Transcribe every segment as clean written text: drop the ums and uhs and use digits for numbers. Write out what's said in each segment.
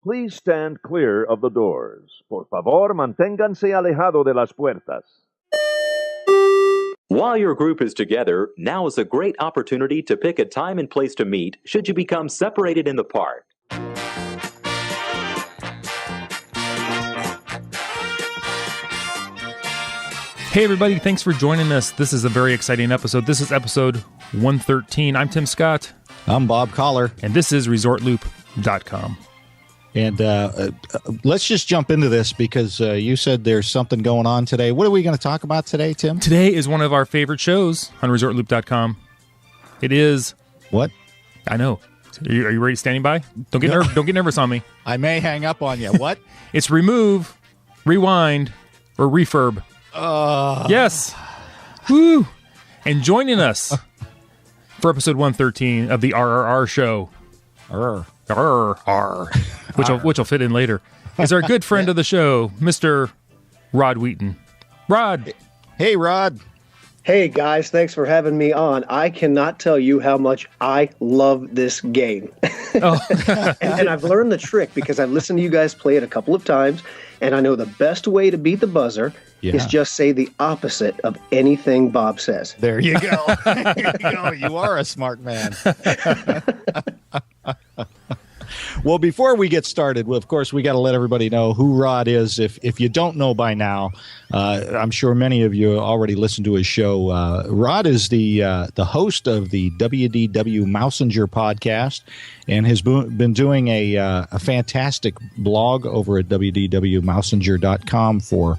Please stand clear of the doors. Por favor, manténganse alejado de las puertas. While your group is together, now is a great opportunity to pick a time and place to meet should you become separated in the park. Hey everybody, thanks for joining us. This is a very exciting episode. This is episode 113. I'm Tim Scott. I'm Bob Collar. And this is ResortLoop.com. And let's just jump into this because you said there's something going on today. What are we going to talk about today, Tim? Today is one of our favorite shows on ResortLoop.com. It is... What? I know. Are you ready, standing by? Don't get nervous on me. I may hang up on you. What? It's Remove, Rewind, or Refurb. Yes. Woo! And joining us for episode 113 of the RRR show, which will fit in later, is our good friend of the show, Mr. Rod Wheaton. Rod. Hey, Rod. Hey, guys. Thanks for having me on. I cannot tell you how much I love this game. Oh. and I've learned the trick because I've listened to you guys play it a couple of times, and I know the best way to beat the buzzer is just say the opposite of anything Bob says. There you go. There you go. You are a smart man. Well, before we get started, of course, we got to let everybody know who Rod is. If you don't know by now, I'm sure many of you already listened to his show. Rod is the host of the WDW Mousenger Podcast and has been doing a fantastic blog over at WDW Mousenger.com for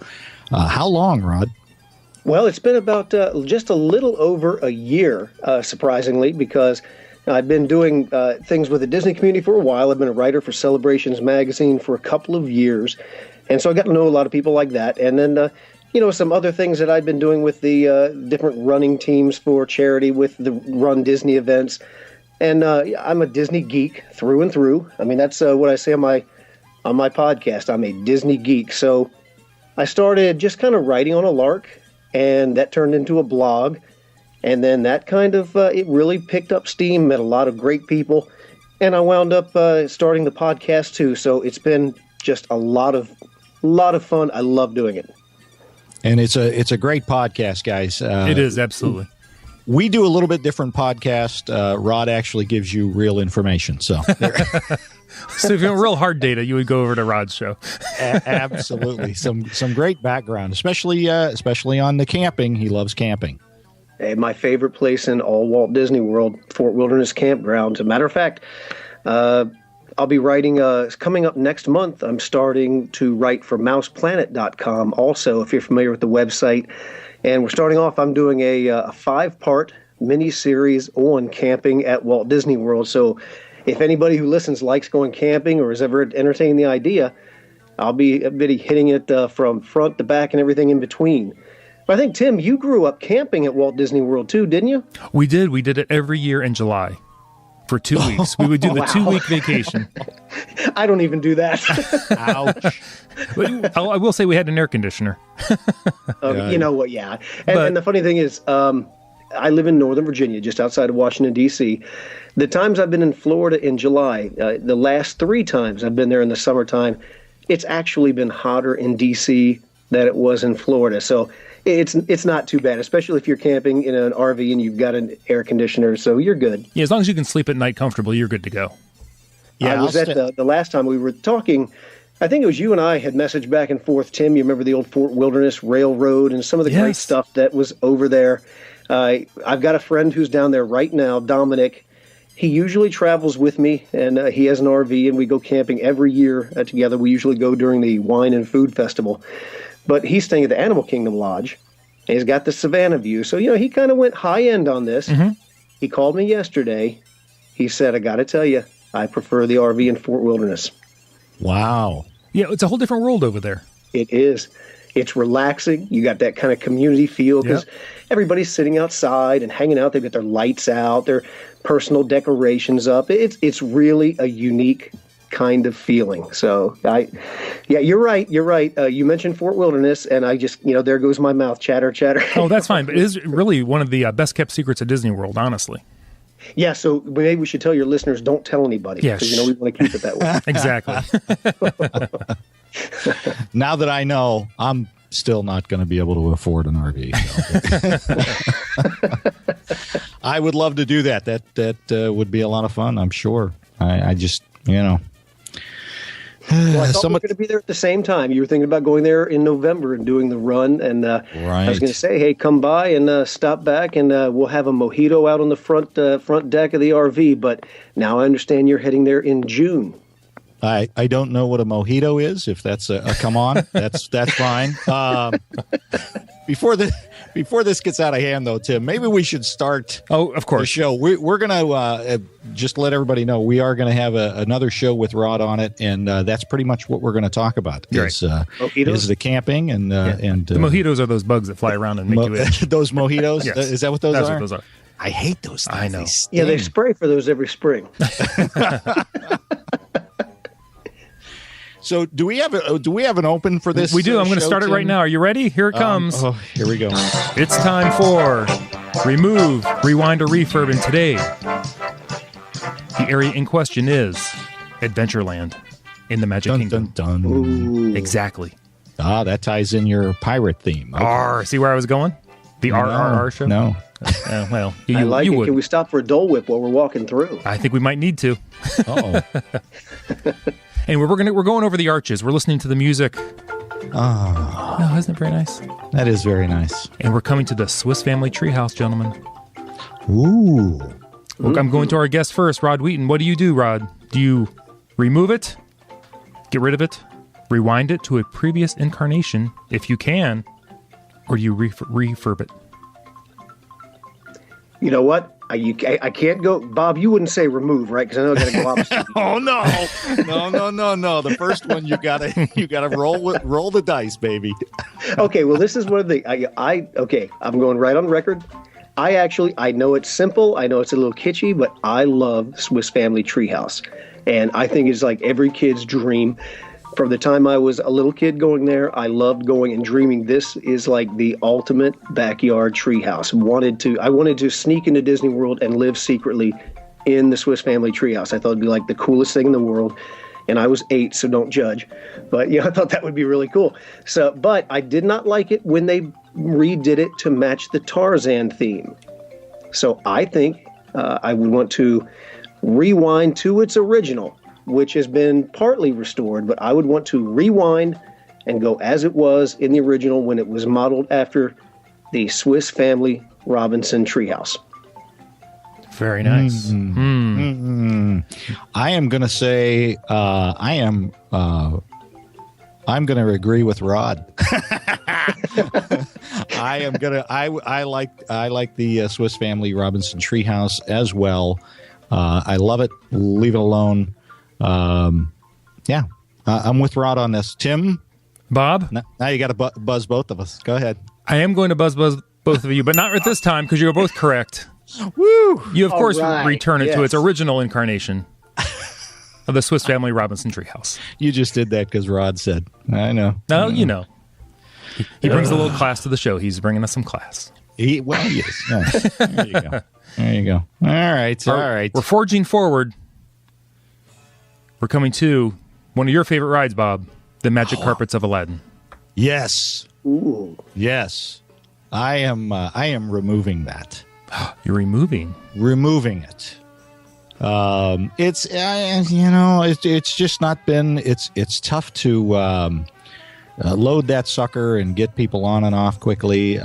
how long, Rod? Well, it's been about just a little over a year, surprisingly, because I've been doing things with the Disney community for a while. I've been a writer for Celebrations magazine for a couple of years. And so I got to know a lot of people like that. And then, some other things that I've been doing with the different running teams for charity with the Run Disney events. And I'm a Disney geek through and through. I mean, that's what I say on my podcast. I'm a Disney geek. So I started just kind of writing on a lark, and that turned into a blog. And then that kind of, it really picked up steam, met a lot of great people, and I wound up starting the podcast too. So it's been just a lot of fun. I love doing it. And it's a great podcast, guys. It is, absolutely. We do a little bit different podcast. Rod actually gives you real information. So if you want real hard data, you would go over to Rod's show. Absolutely. Some great background, especially on the camping. He loves camping. My favorite place in all Walt Disney World, Fort Wilderness Campground. As a matter of fact, I'll be writing, coming up next month, I'm starting to write for MousePlanet.com also, if you're familiar with the website. And we're starting off, I'm doing a 5-part mini-series on camping at Walt Disney World. So if anybody who listens likes going camping or has ever entertained the idea, I'll be hitting it from front to back and everything in between. I think, Tim, you grew up camping at Walt Disney World, too, didn't you? We did. We did it every year in July for 2 weeks. We would do the 2-week vacation. I don't even do that. Ouch. But I will say we had an air conditioner. You know what, yeah. And the funny thing is, I live in Northern Virginia, just outside of Washington, D.C. The times I've been in Florida in July, the last 3 times I've been there in the summertime, it's actually been hotter in D.C. than it was in Florida. So it's not too bad, especially if you're camping in an RV and you've got an air conditioner, so you're good. Yeah, as long as you can sleep at night comfortably, you're good to go. Yeah, I was at the last time we were talking, I think it was you and I had messaged back and forth. Tim, you remember the old Fort Wilderness Railroad and some of the great stuff that was over there. I've got a friend who's down there right now, Dominic. He usually travels with me, and he has an RV, and we go camping every year together. We usually go during the Wine and Food Festival. But he's staying at the Animal Kingdom Lodge, and he's got the Savannah view. So, he kind of went high-end on this. Mm-hmm. He called me yesterday. He said, I got to tell you, I prefer the RV in Fort Wilderness. Wow. Yeah, it's a whole different world over there. It is. It's relaxing. You got that kind of community feel because everybody's sitting outside and hanging out. They've got their lights out, their personal decorations up. It's really a unique kind of feeling. So you're right. You mentioned Fort Wilderness, and I just, there goes my mouth, chatter. Oh, that's fine. But it is really one of the best kept secrets of Disney World, honestly. Yeah, so maybe we should tell your listeners, don't tell anybody. Yeah, because we want to keep it that way. Exactly. Now that I know, I'm still not going to be able to afford an RV. So. I would love to do that. That would be a lot of fun, I'm sure. I just, Well, I thought we were going to be there at the same time. You were thinking about going there in November and doing the run. And I was going to say, hey, come by and stop back, and we'll have a mojito out on the front deck of the RV. But now I understand you're heading there in June. I don't know what a mojito is. If that's a come on, that's fine. Before this gets out of hand, though, Tim, maybe we should start. Oh, of course. The show. We're gonna just let everybody know we are gonna have another show with Rod on it, and that's pretty much what we're gonna talk about. Right. Is the camping and the mojitos are those bugs that fly around and make you itch. Those mojitos. Yes. Is that what those That's are? what those are. I hate those things. I know. They sting. Yeah, they spray for those every spring. So do we have an open for this? We do. I'm going to show, start it Tim? right now. Are you ready? Here it comes. Here we go. It's time for Remove, Rewind, or Refurb. And today, the area in question is Adventureland in the Magic Kingdom. Dun, dun. Exactly. That ties in your pirate theme. Okay. R. See where I was going? The RRR show? No. Well, I like it. would. Can we stop for a Dole Whip while we're walking through? I think we might need to. Oh. Anyway, we're going over the arches. We're listening to the music. Oh, isn't it very nice? that is very nice. And we're coming to the Swiss Family Treehouse, gentlemen. Ooh. Look, I'm going to our guest first, Rod Wheaton. What do you do, Rod? Do you remove it, get rid of it, rewind it to a previous incarnation, if you can, or do you refurb it? You know what? I can't go. Bob, you wouldn't say remove, right? Because I know I got to go opposite. Oh no! The first one you gotta roll the dice, baby. Okay, well, this is one of the I'm going right on record. I know it's simple. I know it's a little kitschy, but I love Swiss Family Treehouse, and I think it's like every kid's dream. From the time I was a little kid going there, I loved going and dreaming. This is like the ultimate backyard treehouse. I wanted to sneak into Disney World and live secretly in the Swiss Family Treehouse. I thought it'd be like the coolest thing in the world. And I was 8, so don't judge. But I thought that would be really cool. But I did not like it when they redid it to match the Tarzan theme. So I think I would want to rewind to its original, which has been partly restored, but I would want to rewind and go as it was in the original when it was modeled after the Swiss Family Robinson Treehouse. Very nice. I am going to say I'm going to agree with Rod. I like the Swiss Family Robinson Treehouse as well. I love it. Leave it alone. I'm with Rod on this. Tim? Bob? Now you got to buzz both of us. Go ahead. I am going to buzz both of you, but not at this time because you're both correct. Woo! You, of course, right. return it to Yes. its original incarnation of the Swiss Family Robinson Treehouse. You just did that because Rod said. I know. No, you know. He brings a little class to the show. He's bringing us some class. He is. Yes. There you go. There you go. All right. We're forging forward. We're coming to one of your favorite rides, Bob, the Magic Carpets of Aladdin. Yes. Ooh. Yes. I am removing that. You're removing it. It's just not been. It's tough to load that sucker and get people on and off quickly.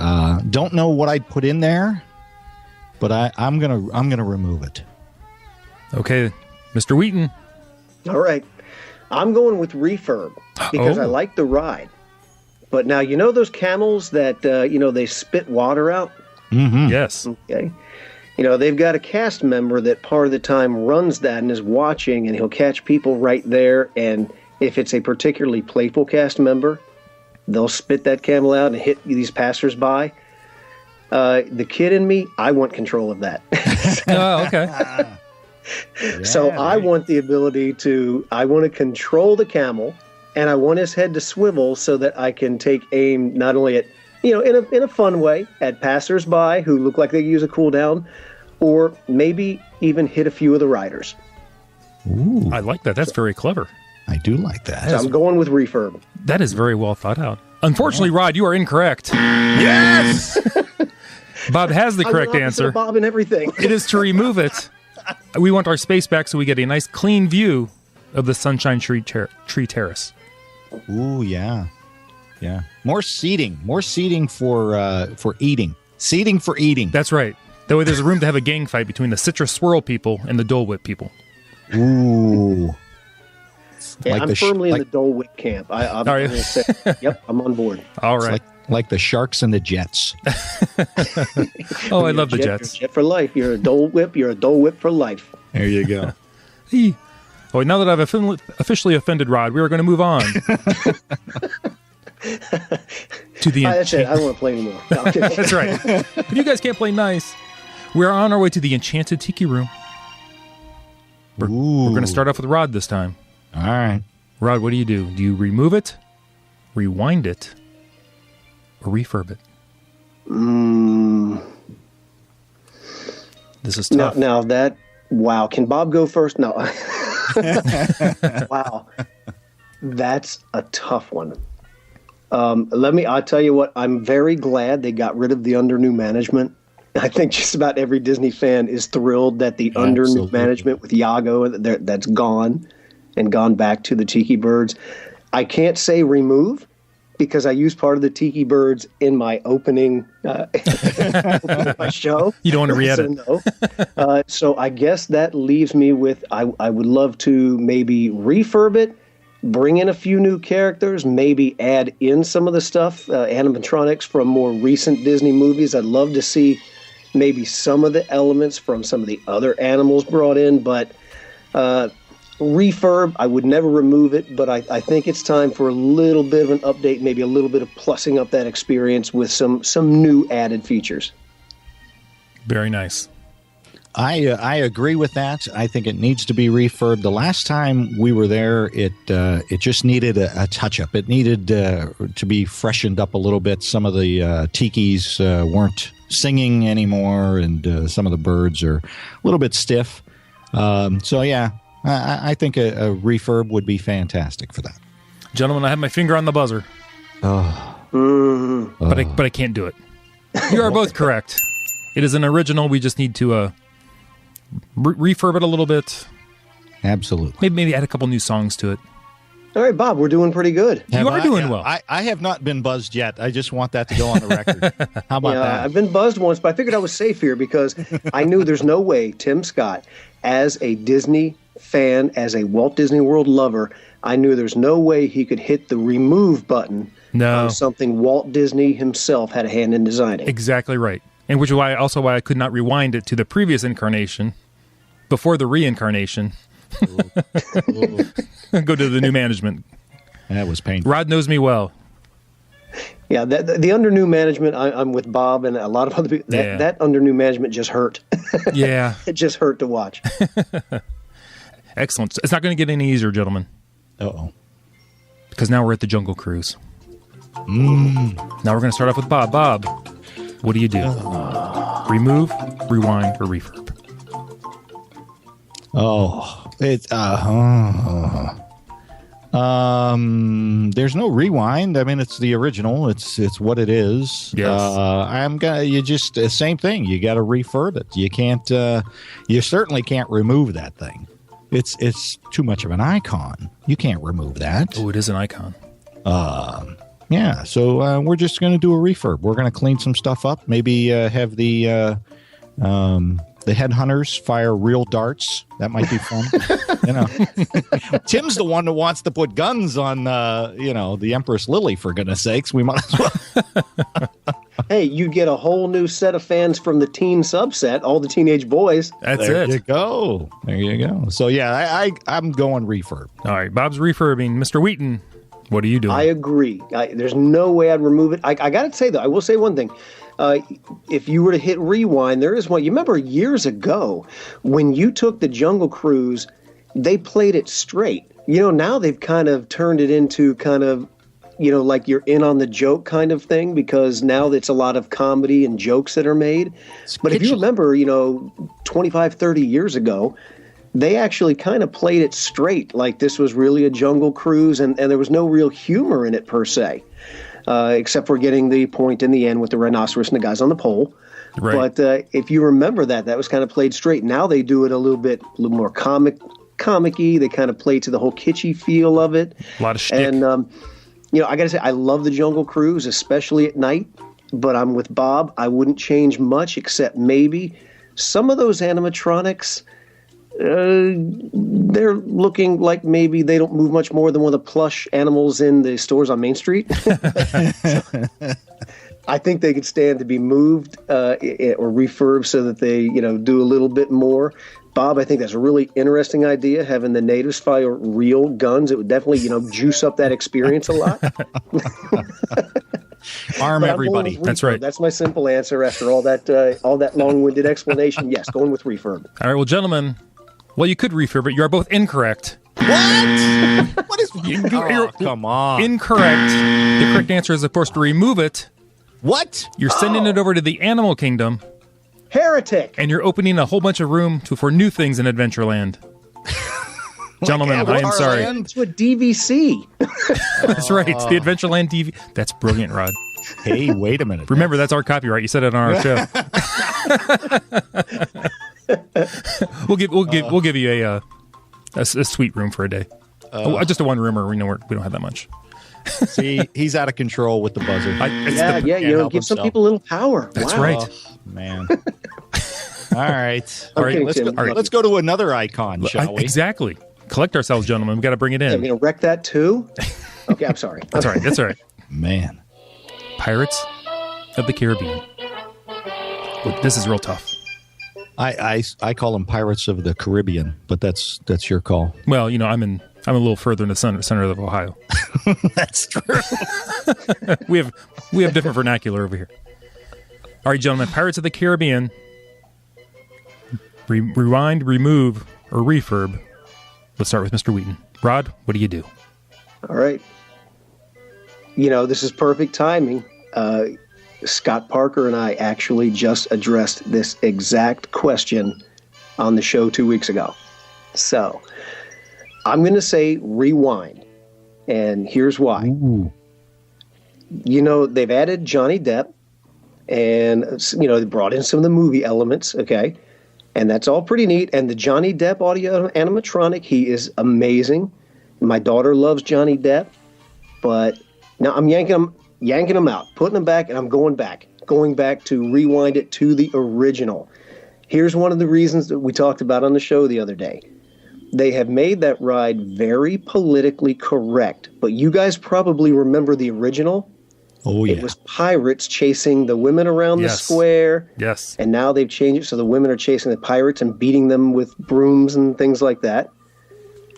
Don't know what I'd put in there, but I'm gonna remove it. Okay, Mr. Wheaton. All right. I'm going with Refurb because I like the ride. But now, those camels that, they spit water out? Mm-hmm. Yes. Okay. They've got a cast member that part of the time runs that and is watching, and he'll catch people right there. And if it's a particularly playful cast member, they'll spit that camel out and hit these passersby. The kid in me, I want control of that. Oh, okay. I want the ability I want to control the camel, and I want his head to swivel so that I can take aim not only at, in a fun way, at passersby who look like they use a cool down, or maybe even hit a few of the riders. Ooh, I like that. That's very clever. I do like that. So I'm going with refurb. That is very well thought out. Unfortunately, Rod, you are incorrect. Yes! Bob has the correct I'm answer. Bob and everything. It is to remove it. We want our space back so we get a nice clean view of the Sunshine Tree Terrace. Ooh, yeah. Yeah. More seating for eating. Seating for eating. That's right. That way there's room to have a gang fight between the citrus swirl people and the Dole Whip people. Ooh. Yeah, Like I'm the firmly in the Dole Whip camp. I'm Are you? going to say, yep, I'm on board. All It's right. like the Sharks and the Jets. Oh, I love the Jet, Jets. You're a Jet for life. You're a Dole Whip. You're a Dole Whip for life. There you go. Oh, now that I've officially offended Rod, we are going to move on to the That's it. I don't want to play anymore. No, I'm kidding. That's right. If you guys can't play nice, we're on our way to the Enchanted Tiki Room. We're going to start off with Rod this time. All right. Rod, what do? Do you remove it, rewind it, or refurb it? This is tough. Now that, wow. Can Bob go first? No. Wow. That's a tough one. I'll tell you what, I'm very glad they got rid of the under new management. I think just about every Disney fan is thrilled that the under new management with Yago, that's gone and gone back to the Tiki Birds. I can't say remove because I used part of the Tiki Birds in my opening my show. You don't want to re-edit. So, no. So I guess that leaves me with, I would love to maybe refurb it, bring in a few new characters, maybe add in some of the stuff, animatronics from more recent Disney movies. I'd love to see maybe some of the elements from some of the other animals brought in, but refurb, I would never remove it, but I think it's time for a little bit of an update, maybe a little bit of plussing up that experience with some new added features. Very nice. I agree with that. I think it needs to be refurbed. The last time we were there, it just needed a touch-up. It needed to be freshened up a little bit. Some of the tikis weren't singing anymore, and some of the birds are a little bit stiff. So, yeah, I think a refurb would be fantastic for that. Gentlemen, I have my finger on the buzzer. Mm-hmm. But I can't do it. You are both correct. It is an original. We just need to refurb it a little bit. Absolutely. Maybe add a couple new songs to it. All right, Bob, we're doing pretty good. You are doing well. I have not been buzzed yet. I just want that to go on the record. How about that? I've been buzzed once, but I figured I was safe here because I knew there's no way Tim Scott, as a Disney fan, as a Walt Disney World lover, I knew there's no way he could hit the remove button on something Walt Disney himself had a hand in designing. Exactly right. And which is why I could not rewind it to the previous incarnation before the reincarnation. Go to the new management. That was painful. Rod knows me well. Yeah, the under new management, I'm with Bob and a lot of other people. That under new management just hurt. Yeah. It just hurt to watch. Excellent. It's not going to get any easier, gentlemen. Uh-oh. Because now we're at the Jungle Cruise. Now we're going to start off with Bob. Bob, what do? Remove, rewind, or refurb? There's no rewind. I mean, it's the original. It's what it is. Yes. You just same thing. You got to refurb it. You can't. You certainly can't remove that thing. It's too much of an icon. You can't remove that. Oh, it is an icon. Yeah. So we're just going to do a refurb. We're going to clean some stuff up. Maybe have the headhunters fire real darts. That might be fun. Tim's the one who wants to put guns on, the Empress Lily, for goodness sakes. We might as well. Hey, you get a whole new set of fans from the teen subset, all the teenage boys. That's there it. There you go. So, yeah, I'm going refurb. All right, Bob's refurbing. Mr. Wheaton, what are you doing? I agree. There's no way I'd remove it. I got to say, though, I will say one thing. If you were to hit rewind, there is one. You remember years ago when you took the Jungle Cruise, they played it straight. Now they've kind of turned it into kind of like you're in on the joke kind of thing, because now it's a lot of comedy and jokes that are made. But if you remember, 25, 30 years ago, they actually kind of played it straight, like this was really a jungle cruise, and there was no real humor in it per se, except for getting the point in the end with the rhinoceros and the guys on the pole. Right. But if you remember that was kind of played straight. Now they do it a little more comic-y. They kind of play to the whole kitschy feel of it. A lot of shtick. And, I got to say, I love the Jungle Cruise, especially at night. But I'm with Bob. I wouldn't change much, except maybe some of those animatronics, they're looking like maybe they don't move much more than one of the plush animals in the stores on Main Street. I think they could stand to be moved or refurbed so that they, do a little bit more. Bob, I think that's a really interesting idea, having the natives fire real guns. It would definitely, juice up that experience a lot. Arm everybody. That's right. That's my simple answer after all that long-winded explanation. Yes, going with refurb. All right, well, gentlemen, you could refurb it. You are both incorrect. What? What is... come on. Incorrect. The correct answer is, of course, to remove it. What? You're sending it over to the animal kingdom. Heretic. And you're opening a whole bunch of room for new things in Adventureland. Gentlemen, I am sorry. It's what DVC. That's right. It's the Adventureland DV. That's brilliant, Rod. Hey, wait a minute. Remember, that's our copyright. You said it on our show. We'll give you a sweet room for a day. Just a one roomer. We don't have that much. See, he's out of control with the buzzer. Give some people a little power. That's wow. right. Oh, man. All right. Let's go to another icon, shall we? Exactly. Collect ourselves, gentlemen. We got to bring it in. I'm going to wreck that too. Okay, I'm sorry. That's all right. That's all right. Man. Pirates of the Caribbean. This is real tough. I call them Pirates of the Caribbean, but that's your call. Well, I'm a little further in the center of Ohio. That's true. we have different vernacular over here. All right, gentlemen, Pirates of the Caribbean. Rewind, remove, or refurb. Let's start with Mr. Wheaton. Rod, what do you do? All right. This is perfect timing. Scott Parker and I actually just addressed this exact question on the show 2 weeks ago. So I'm going to say rewind. And here's why. Ooh. They've added Johnny Depp and, they brought in some of the movie elements. Okay. And that's all pretty neat. And the Johnny Depp audio animatronic, he is amazing. My daughter loves Johnny Depp. But now I'm yanking them out, putting them back, and I'm going back to rewind it to the original. Here's one of the reasons that we talked about on the show the other day. They have made that ride very politically correct, but you guys probably remember the original. Oh, yeah. It was pirates chasing the women around the square. Yes. And now they've changed it so the women are chasing the pirates and beating them with brooms and things like that.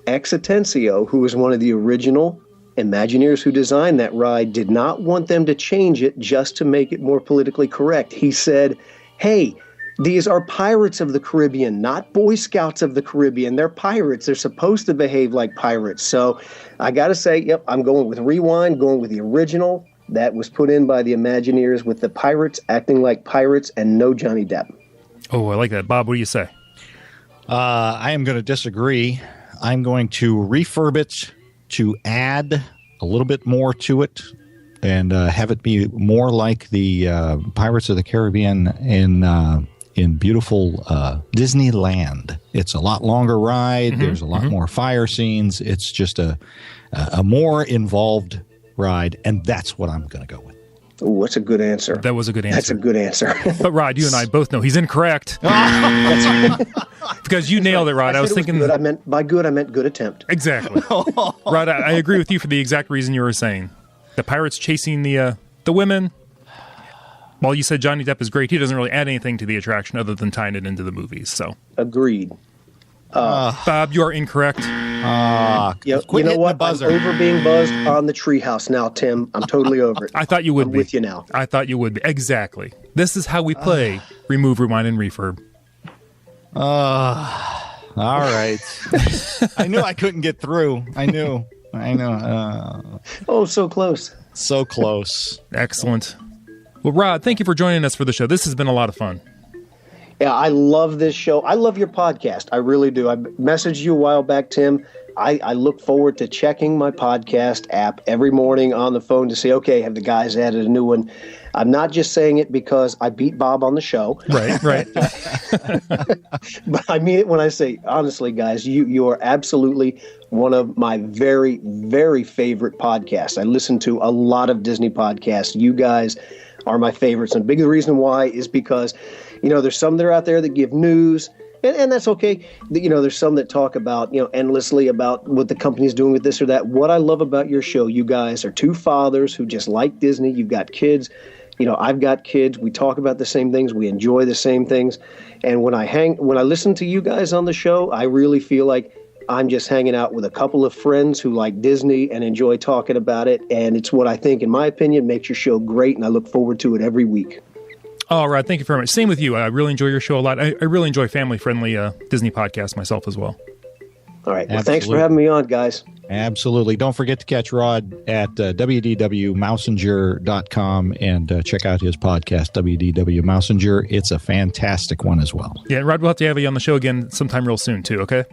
Ex Atencio, who was one of the original Imagineers who designed that ride, did not want them to change it just to make it more politically correct. He said, hey, these are pirates of the Caribbean, not Boy Scouts of the Caribbean. They're pirates. They're supposed to behave like pirates. So I got to say, yep, I'm going with rewind, going with the original that was put in by the Imagineers with the pirates acting like pirates and no Johnny Depp. Oh, I like that. Bob, what do you say? I am going to disagree. I'm going to refurb it to add a little bit more to it and have it be more like the Pirates of the Caribbean in beautiful Disneyland. It's a lot longer ride. There's a lot more fire scenes. It's just a more involved ride, and that's what I'm going to go with. Oh, that's a good answer. That was a good answer. That's a good answer. But Rod, you and I both know he's incorrect. Because you nailed it, Rod. I was thinking. Good. I meant good attempt. Exactly. Rod, I agree with you for the exact reason you were saying. The pirates chasing the women. While you said Johnny Depp is great, he doesn't really add anything to the attraction other than tying it into the movies. So agreed. Bob, you are incorrect. You know what? I'm over being buzzed on the Treehouse now, Tim. I'm totally over it. I thought you would be. With you now. I thought you would be. Exactly. This is how we play remove, rewind, and refurb. All right. I knew I couldn't get through. I knew. I know. Oh, so close. So close. Excellent. Well, Rod, thank you for joining us for the show. This has been a lot of fun. Yeah, I love this show. I love your podcast. I really do. I messaged you a while back, Tim. I look forward to checking my podcast app every morning on the phone to see, okay, have the guys added a new one? I'm not just saying it because I beat Bob on the show. Right. But I mean it when I say, honestly, guys, you are absolutely one of my very, very favorite podcasts. I listen to a lot of Disney podcasts. You guys are my favorites. And a big reason why is because, there's some that are out there that give news, and that's okay. There's some that talk about, endlessly about what the company's doing with this or that. What I love about your show, you guys are two fathers who just like Disney. You've got kids. I've got kids. We talk about the same things. We enjoy the same things. And when I listen to you guys on the show, I really feel like I'm just hanging out with a couple of friends who like Disney and enjoy talking about it. And it's what I think, in my opinion, makes your show great. And I look forward to it every week. Oh, Rod, thank you very much. Same with you. I really enjoy your show a lot. I really enjoy family-friendly Disney podcasts myself as well. All right. Well, thanks for having me on, guys. Absolutely. Don't forget to catch Rod at WDW Mousenger.com and check out his podcast, WDW Mousenger. It's a fantastic one as well. Yeah, Rod, we'll have to have you on the show again sometime real soon, too, okay?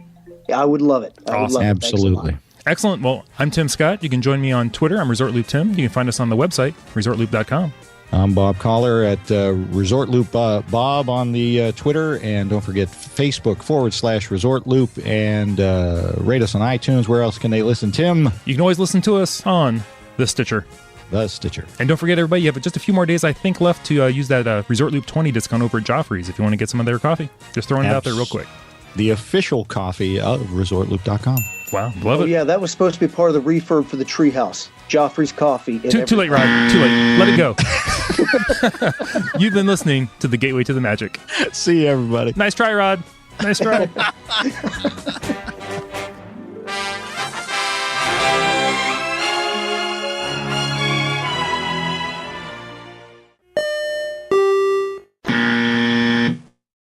Yeah, I would love it. Awesome. Absolutely. Excellent. Well, I'm Tim Scott. You can join me on Twitter. I'm ResortLoop Tim. You can find us on the website, ResortLoop.com. I'm Bob Collar at ResortLoop Bob on the Twitter. And don't forget Facebook.com/ResortLoop and rate us on iTunes. Where else can they listen, Tim? You can always listen to us on the Stitcher. The Stitcher. And don't forget, everybody, you have just a few more days, I think, left to use that Resort Loop 20 discount over at Joffrey's if you want to get some of their coffee. Just throwing it out there real quick. The official coffee of ResortLoop.com. Wow, love it. Yeah, that was supposed to be part of the refurb for the Treehouse. Joffrey's Coffee. Too late, Rod. Too late. Let it go. You've been listening to The Gateway to the Magic. See you, everybody. Nice try, Rod. Nice try.